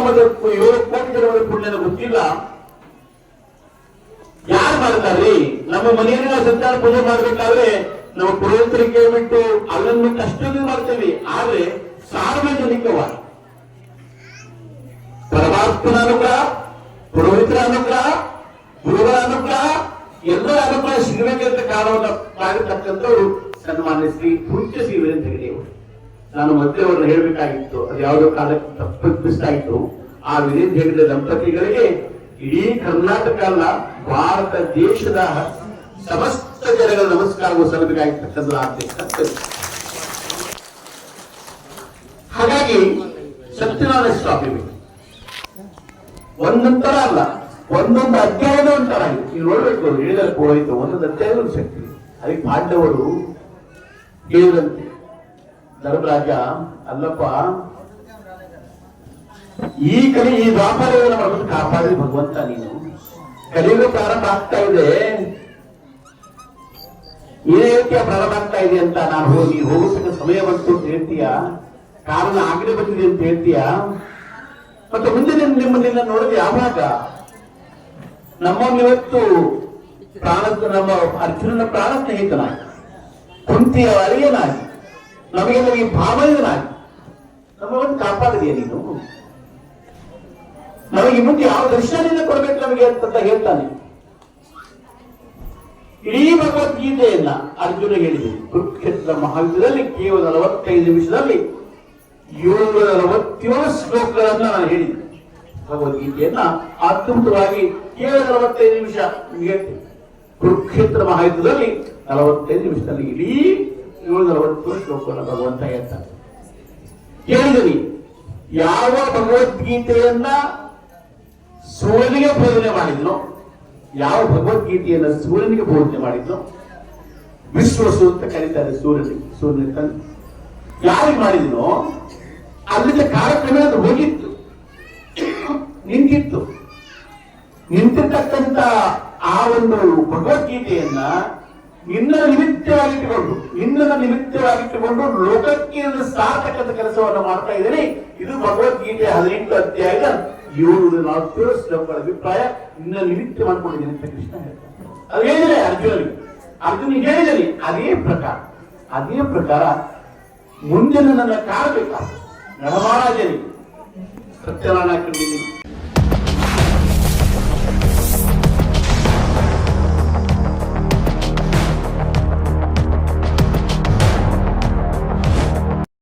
ನಮ್ಮದು 7 ಕೋಟಿ ಜನರ ಪುಣ್ಯದ ಗೊತ್ತಿಲ್ಲ. ಯಾರು ಮಾಡ್ತಾರ್ರಿ? ನಮ್ಮ ಮನೆಯಲ್ಲಿ ನಾವು ಸತ್ಯನಾರಾಯಣ ಪೂಜೆ ಮಾಡ್ಬೇಕಾದ್ರೆ ನಮ್ಮ ಪುರೋಹಿತರಿಗೆ ಬಿಟ್ಟು ಅಲ್ಲನ್ನು ಅಷ್ಟೊಂದು ಮಾಡ್ತೇವೆ. ಆದ್ರೆ ಸಾರ್ವಜನಿಕವಾಗಿ ಪರಮಾತ್ಮನ ಅನುಗ್ರಹ, ಪುರೋಹಿತರ ಅನುಗ್ರಹ, ಗುರುಗಳ ಅನುಗ್ರಹ, ಎಲ್ಲರ ಅನುಗ್ರಹ ಸಿಗಬೇಕಂತ ಕಾರಣವನ್ನು ಮಾಡಿರ್ತಕ್ಕಂಥವ್ರು ಸನ್ಮಾನ್ಯ ಶ್ರೀ ಪೂಜ್ಯ ಶ್ರೀ ವೀರೇಂದ್ರ ಹೆಗಡೆ ಅವರು. ನಾನು ಮೊದಲೇ ಅವ್ರನ್ನ ಹೇಳಬೇಕಾಗಿತ್ತು, ಅದು ಯಾವುದೋ ಕಾಲಕ್ಕೆ ತಪ್ಪಿಸ್ತಾಯಿತ್ತು. ಆ ವೀರೇಂದ್ರ ಹೆಗಡೆ ದಂಪತಿಗಳಿಗೆ ಇಡೀ ಕರ್ನಾಟಕ ಅಲ್ಲ, ಭಾರತ ದೇಶದ ಸಮಸ್ತ ಜನಗಳ ನಮಸ್ಕಾರವು ಸಲ್ಲಬೇಕಾಗಿರ್ತಕ್ಕಂಥ ಆಗ್ತದೆ. ಹಾಗಾಗಿ ಸತ್ಯನಾರಾಯಣ ಸ್ವಾಮಿ ಒಂದೊಂದರ ಅಲ್ಲ, ಒಂದೊಂದು ಅಧ್ಯಾಯದ ಒಂಥರ ನೀವು ನೋಡ್ಬೇಕು. ಹೇಳಿದರೆ ಪುರೋಹಿತ ಒಂದೊಂದು ಅಧ್ಯಾಯದ ಒಂದು ಶಕ್ತಿ. ಅದಕ್ಕೆ ಪಾಂಡವರು ಹೇಳಿದಂತೆ, ಧರ್ಮರಾಜ ಅಲ್ಲಪ್ಪ, ಈ ಕಡೆ ಈ ದ್ವಾಪರವನ್ನು ಮಾಡೋದು ಕಾಪಾಡಿ ಭಗವಂತ ನೀನು. ಕಲಿಯುಗ ಪ್ರಾರಂಭ ಆಗ್ತಾ ಇದೆ, ಏನೇ ಹೇಳ್ತೀಯ ಪ್ರಾರಂಭ ಆಗ್ತಾ ಇದೆ ಅಂತ. ನಾನು ಹೋಗಿ ಹೋಗೋದಕ್ಕೆ ಸಮಯ ಬಂತು ಅಂತ ಹೇಳ್ತೀಯ, ಕಾರಣ ಆಗಲೇ ಬಂದಿದೆ ಅಂತ ಹೇಳ್ತೀಯ. ಮತ್ತೆ ಮುಂದೆ ನಿಮ್ಮನ್ನೆಲ್ಲ ನೋಡಿದ್ರೆ ಯಾವಾಗ ನಮ್ಮನ್ನಿವತ್ತು ನಮ್ಮ ಅರ್ಜುನನ ಪ್ರಾಣ ಸ್ನೇಹಿತನಾಗಿ, ಕುಂತಿಯ ಅಳಿಯನಾಗಿ, ನಮಗೆಲ್ಲ ಈ ಭಾವನೆಯನಾಗಿ ನಮ್ಮನ್ನು ಕಾಪಾಡಿದೆಯಾ ನೀನು? ನಮಗೆ ಮುಂದೆ ಯಾವ ದರ್ಶನ ಕೊಡ್ಬೇಕು ನಮಗೆ ಅಂತ ಹೇಳ್ತಾನೆ. ಇಡೀ ಭಗವದ್ಗೀತೆಯನ್ನ ಅರ್ಜುನ ಹೇಳಿದೆ. ಕುರುಕ್ಷೇತ್ರ ಮಹಾಯುದ್ಧದಲ್ಲಿ ಕೇವಲ 45 ನಿಮಿಷದಲ್ಲಿ 747 ಶ್ಲೋಕಗಳನ್ನ ನಾನು ಹೇಳಿದ್ದೆ. ಭಗವದ್ಗೀತೆಯನ್ನ ಅದ್ಭುತವಾಗಿ ಕೇವಲ 45 ನಿಮಿಷ ಹೇಳ್ತೀನಿ. ಕುರುಕ್ಷೇತ್ರ ಮಹಾಯುದ್ಧದಲ್ಲಿ 45 ನಿಮಿಷದಲ್ಲಿ ಇಡೀ 747 ಶ್ಲೋಕವನ್ನು ಭಗವಂತ ಹೇಳ್ತಾನೆ. ಹೇಳಿದವಿ, ಯಾವ ಭಗವದ್ಗೀತೆಯನ್ನ ಸೂರ್ಯನಿಗೆ ಬೋಧನೆ ಮಾಡಿದ್ನೋ, ಯಾವ ಭಗವದ್ಗೀತೆಯನ್ನ ಸೂರ್ಯನಿಗೆ ಬೋಧನೆ ಮಾಡಿದ್ನೋ, ವಿಶ್ವಸು ಅಂತ ಕರೀತಾರೆ ಸೂರ್ಯನ ತಂದೆ ಯಾರಿಗೆ ಮಾಡಿದ್ನೋ ಅಲ್ಲಿಂದ ಕಾರ್ಯಕ್ರಮ ಅದು ಹೋಗಿತ್ತು, ನಿಂತಿತ್ತು. ನಿಂತಿರ್ತಕ್ಕಂಥ ಆ ಒಂದು ಭಗವದ್ಗೀತೆಯನ್ನ ನಿನ್ನನ್ನು ನಿಮಿತ್ತವಾಗಿಟ್ಟುಕೊಂಡು ಲೋಕಕ್ಕೆ ಸಾರ್ಥಕದ ಕೆಲಸವನ್ನು ಮಾಡ್ತಾ ಇದ್ದೇನೆ. ಇದು ಭಗವದ್ಗೀತೆ 18 ಅಧ್ಯಾಯದ 747 ಶ್ಲೋಕಗಳ ಅಭಿಪ್ರಾಯ. ನಿನ್ನ ನಿಮಿತ್ತ ಮಾಡ್ಕೊಂಡಿದ್ದೇನೆ ಅಂತ ಕೃಷ್ಣ ಹೇಳ್ತಾನೆ. ಅದು ಹೇಳಿದರೆ ಅರ್ಜುನಿಗೆ ಹೇಳಿದರೆ ಅದೇ ಪ್ರಕಾರ ಮುಂದೆ ನನ್ನ ಕಾಣಬೇಕಾದ ನಡಮಾರಾಜನಿಗೆ ಸತ್ಯನಾರಾಯಣ ಕಂಡಿದ್ದೀನಿ.